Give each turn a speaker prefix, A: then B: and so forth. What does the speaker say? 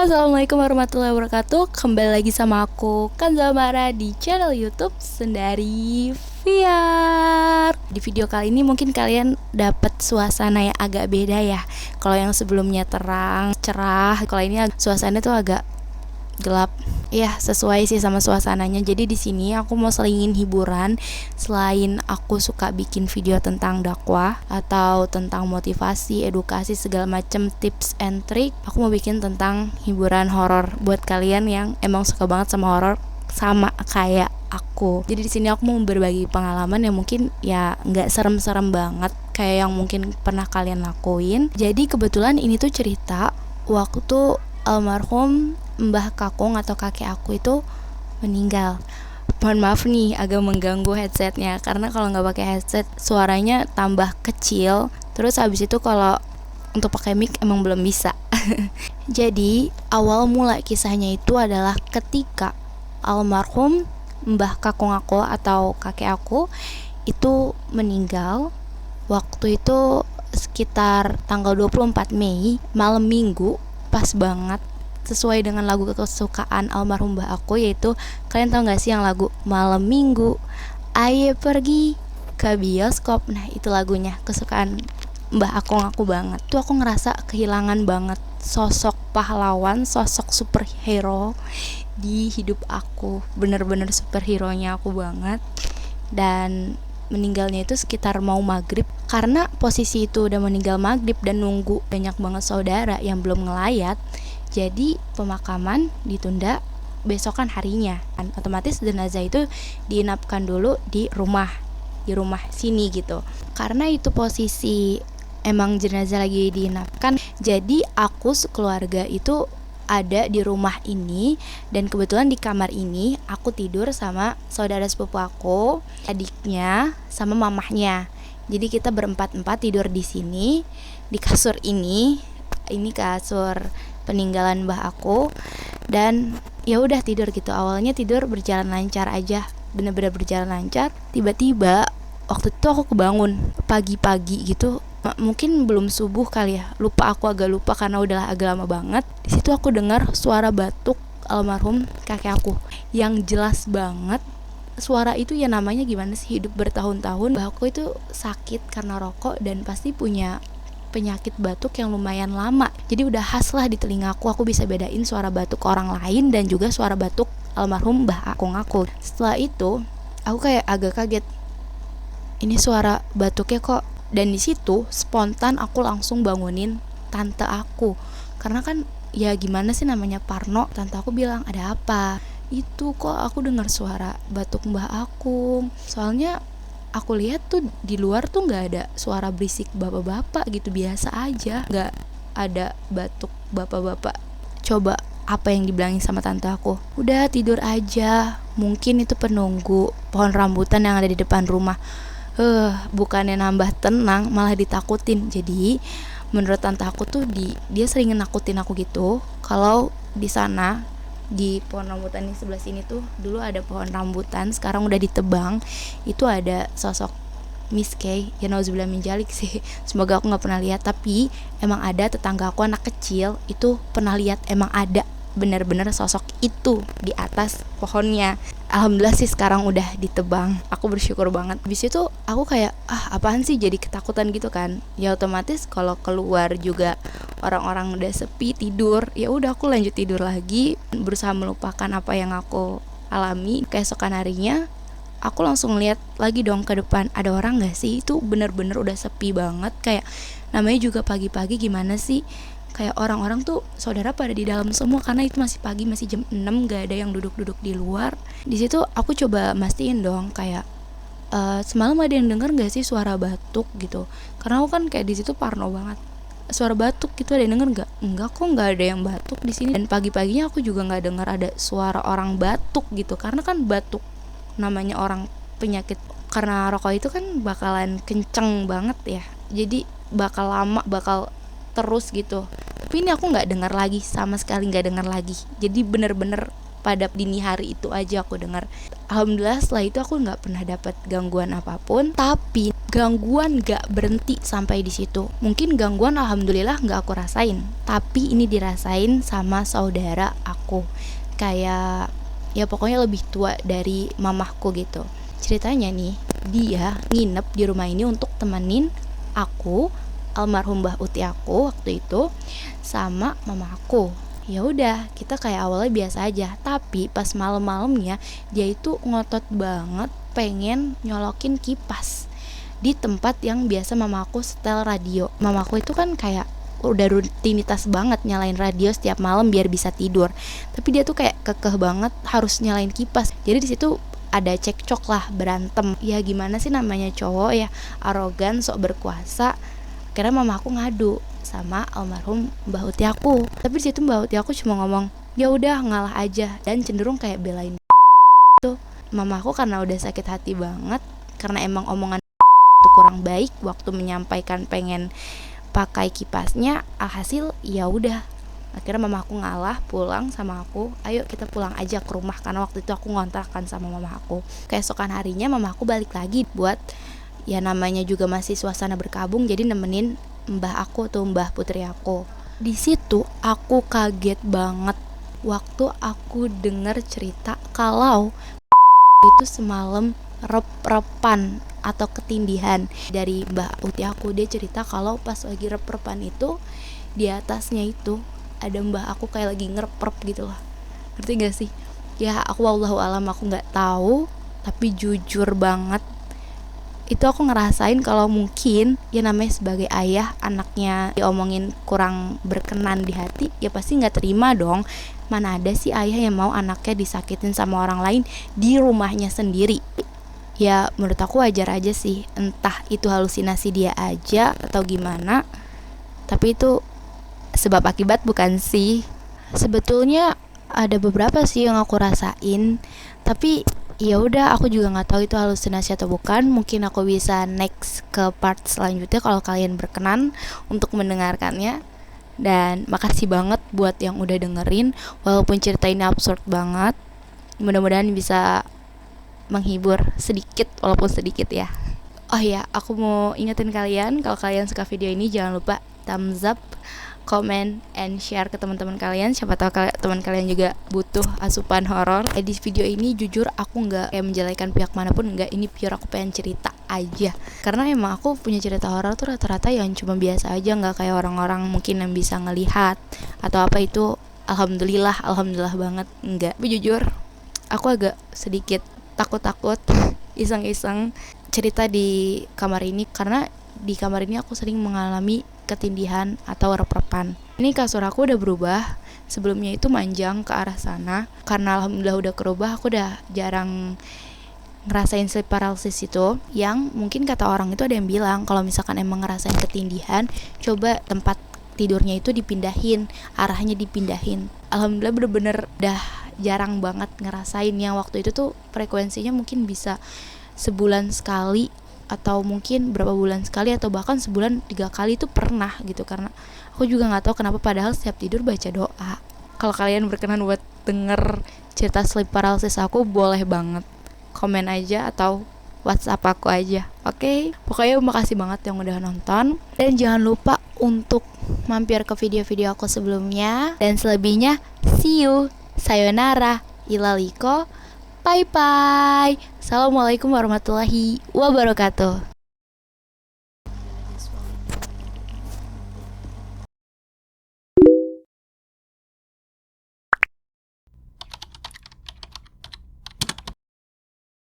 A: Halo, assalamualaikum warahmatullahi wabarakatuh. Kembali lagi sama aku Kanza Mara di channel YouTube Sendari VR. Di video kali ini mungkin kalian dapat suasana yang agak beda ya. Kalau yang sebelumnya terang, cerah, kalau ini suasana tuh agak gelap. Ya, sesuai sih sama suasananya. Jadi di sini aku mau selingin hiburan. Selain aku suka bikin video tentang dakwah atau tentang motivasi, edukasi, segala macam tips and trick, aku mau bikin tentang hiburan horor buat kalian yang emang suka banget sama horor sama kayak aku. Jadi di sini aku mau berbagi pengalaman yang mungkin ya nggak serem-serem banget kayak yang mungkin pernah kalian lakuin. Jadi kebetulan ini tuh cerita waktu almarhum Mbah Kakung atau kakek aku itu meninggal. Mohon maaf nih agak mengganggu headsetnya, karena kalau nggak pakai headset suaranya tambah kecil. Terus habis itu kalau untuk pakai mic emang belum bisa. Jadi awal mula kisahnya itu adalah ketika almarhum Mbah Kakung aku atau kakek aku itu meninggal. Waktu itu sekitar tanggal 24 Mei, malam minggu, pas banget sesuai dengan lagu kesukaan almarhum mbah aku, yaitu kalian tahu gak sih yang lagu Malam Minggu Aye Pergi ke Bioskop. Nah itu lagunya kesukaan mbah aku banget. Tuh aku ngerasa kehilangan banget sosok pahlawan, sosok superhero di hidup aku. Bener-bener superhero-nya aku banget. Dan meninggalnya itu sekitar mau maghrib. Karena posisi itu udah meninggal maghrib dan nunggu banyak banget saudara yang belum ngelayat, jadi pemakaman ditunda besokan harinya. Otomatis jenazah itu diinapkan dulu di rumah sini gitu. Karena itu posisi emang jenazah lagi diinapkan, jadi aku sekeluarga itu ada di rumah ini. Dan kebetulan di kamar ini aku tidur sama saudara sepupu aku, adiknya, sama mamahnya. Jadi kita berempat-empat tidur di sini di kasur ini kasur peninggalan mbah aku. Dan ya udah tidur gitu. Awalnya tidur berjalan lancar aja, bener-bener berjalan lancar. Tiba-tiba waktu itu aku kebangun pagi-pagi gitu, mungkin belum subuh kali ya, aku agak lupa karena udah agak lama banget. Di situ aku dengar suara batuk almarhum kakek aku yang jelas banget. Suara itu ya namanya gimana sih, hidup bertahun-tahun. Mbah aku itu sakit karena rokok dan pasti punya penyakit batuk yang lumayan lama. Jadi udah khas lah di telinga aku bisa bedain suara batuk orang lain dan juga suara batuk almarhum mbah aku. Setelah itu aku kayak agak kaget, ini suara batuknya kok. Dan di situ spontan aku langsung bangunin tante aku, karena kan ya gimana sih namanya parno. Tante aku bilang, ada apa? Itu kok aku dengar suara batuk mbah aku. Soalnya aku lihat tuh di luar tuh nggak ada suara berisik bapak-bapak gitu, biasa aja, nggak ada batuk bapak-bapak. Coba apa yang dibilangin sama tante aku, udah tidur aja, mungkin itu penunggu pohon rambutan yang ada di depan rumah. Bukannya nambah tenang malah ditakutin. Jadi menurut tante aku tuh dia sering nakutin aku gitu. Kalau di sana di pohon rambutan di sebelah sini tuh dulu ada pohon rambutan, sekarang udah ditebang. Itu ada sosok Miss Kay, ya nauzubillah min dzalik sih, semoga aku nggak pernah lihat, tapi emang ada tetangga aku anak kecil itu pernah lihat, emang ada benar-benar sosok itu di atas pohonnya. Alhamdulillah sih sekarang udah ditebang, aku bersyukur banget. Habis itu aku kayak apaan sih, jadi ketakutan gitu kan. Ya otomatis kalau keluar juga orang-orang udah sepi tidur, ya udah aku lanjut tidur lagi, berusaha melupakan apa yang aku alami. Keesokan harinya aku langsung lihat lagi dong ke depan, ada orang gak sih. Itu bener-bener udah sepi banget, kayak namanya juga pagi-pagi, gimana sih, kayak orang-orang tuh saudara pada di dalam semua karena itu masih pagi, masih jam 6, gak ada yang duduk-duduk di luar. Di situ aku coba mastiin dong kayak semalam ada yang denger gak sih suara batuk gitu, karena aku kan kayak di situ parno banget. Suara batuk gitu ada yang denger gak? Enggak kok, nggak ada yang batuk di sini. Dan pagi-paginya aku juga nggak dengar ada suara orang batuk gitu, karena kan batuk namanya orang penyakit karena rokok itu kan bakalan kenceng banget ya, jadi bakal lama, bakal terus gitu. Tapi ini aku nggak dengar lagi, sama sekali nggak dengar lagi. Jadi bener-bener pada dini hari itu aja aku dengar. Alhamdulillah setelah itu aku nggak pernah dapat gangguan apapun. Tapi gangguan gak berhenti sampai di situ. Mungkin gangguan alhamdulillah gak aku rasain, tapi ini dirasain sama saudara aku. Kayak ya pokoknya lebih tua dari mamahku gitu. Ceritanya nih, dia nginep di rumah ini untuk temenin aku, almarhum Mbah Uti aku waktu itu, sama mama aku. Ya udah, kita kayak awalnya biasa aja, tapi pas malam-malamnya dia itu ngotot banget pengen nyolokin kipas di tempat yang biasa mamaku setel radio. Mamaku itu kan kayak udah rutinitas banget nyalain radio setiap malam biar bisa tidur. Tapi dia tuh kayak kekeh banget harus nyalain kipas. Jadi di situ ada cekcok lah, berantem. Ya gimana sih namanya cowok ya, arogan, sok berkuasa. Karena mamaku ngadu sama almarhum Mbah Uti aku. Tapi di situ Mbah Uti aku cuma ngomong, "Ya udah ngalah aja," dan cenderung kayak belain tuh. Mamaku karena udah sakit hati banget karena emang omongan itu kurang baik waktu menyampaikan pengen pakai kipasnya, alhasil ya udah akhirnya mamaku ngalah, pulang sama aku. Ayo kita pulang aja ke rumah, karena waktu itu aku ngontrakan sama mama aku. Keesokan harinya mamaku balik lagi buat ya namanya juga masih suasana berkabung, jadi nemenin mbah aku tuh, mbah putri aku. Di situ aku kaget banget waktu aku denger cerita kalau itu semalam rep-repan atau ketindihan dari Mbah Uti aku. Dia cerita kalau pas lagi rep-repan itu di atasnya itu ada mbah aku kayak lagi ngerep-rep gitu lah. Ngerti gak sih? Ya aku wallahu alam, aku gak tahu, tapi jujur banget itu aku ngerasain kalau mungkin ya namanya sebagai ayah, anaknya diomongin kurang berkenan di hati, ya pasti gak terima dong. Mana ada sih ayah yang mau anaknya disakitin sama orang lain di rumahnya sendiri. Ya menurut aku wajar aja sih, entah itu halusinasi dia aja atau gimana, tapi itu sebab akibat bukan sih. Sebetulnya ada beberapa sih yang aku rasain, tapi ya udah aku juga nggak tahu itu halusinasi atau bukan. Mungkin aku bisa next ke part selanjutnya kalau kalian berkenan untuk mendengarkannya. Dan makasih banget buat yang udah dengerin, walaupun cerita ini absurd banget. Mudah-mudahan bisa menghibur sedikit, walaupun sedikit ya. Oh ya, aku mau ingetin kalian kalau kalian suka video ini jangan lupa thumbs up, comment, and share ke teman-teman kalian. Siapa tahu teman kalian juga butuh asupan horor. Di video ini jujur aku nggak kayak menjelekan pihak manapun, nggak. Ini pure aku pengen cerita aja, karena emang aku punya cerita horor tuh rata-rata yang cuma biasa aja, nggak kayak orang-orang mungkin yang bisa ngelihat atau apa itu. Alhamdulillah banget enggak. Tapi jujur aku agak sedikit takut iseng-iseng cerita di kamar ini, karena di kamar ini aku sering mengalami ketindihan atau rep-repan. Ini kasur aku udah berubah, sebelumnya itu manjang ke arah sana. Karena alhamdulillah udah kerubah, aku udah jarang ngerasain sleep paralysis itu. Yang mungkin kata orang itu ada yang bilang kalau misalkan emang ngerasain ketindihan, coba tempat tidurnya itu dipindahin, arahnya dipindahin. Alhamdulillah bener-bener udah jarang banget ngerasain. Yang waktu itu tuh frekuensinya mungkin bisa sebulan sekali, atau mungkin berapa bulan sekali, atau bahkan sebulan 3 kali itu pernah gitu. Karena aku juga nggak tahu kenapa, padahal setiap tidur baca doa. Kalau kalian berkenan buat denger cerita sleep paralysis aku, boleh banget komen aja atau WhatsApp aku aja. Oke? Pokoknya makasih banget yang udah nonton, dan jangan lupa untuk mampir ke video-video aku sebelumnya. Dan selebihnya see you, sayonara, ilaliko, bye bye. Assalamualaikum warahmatullahi wabarakatuh.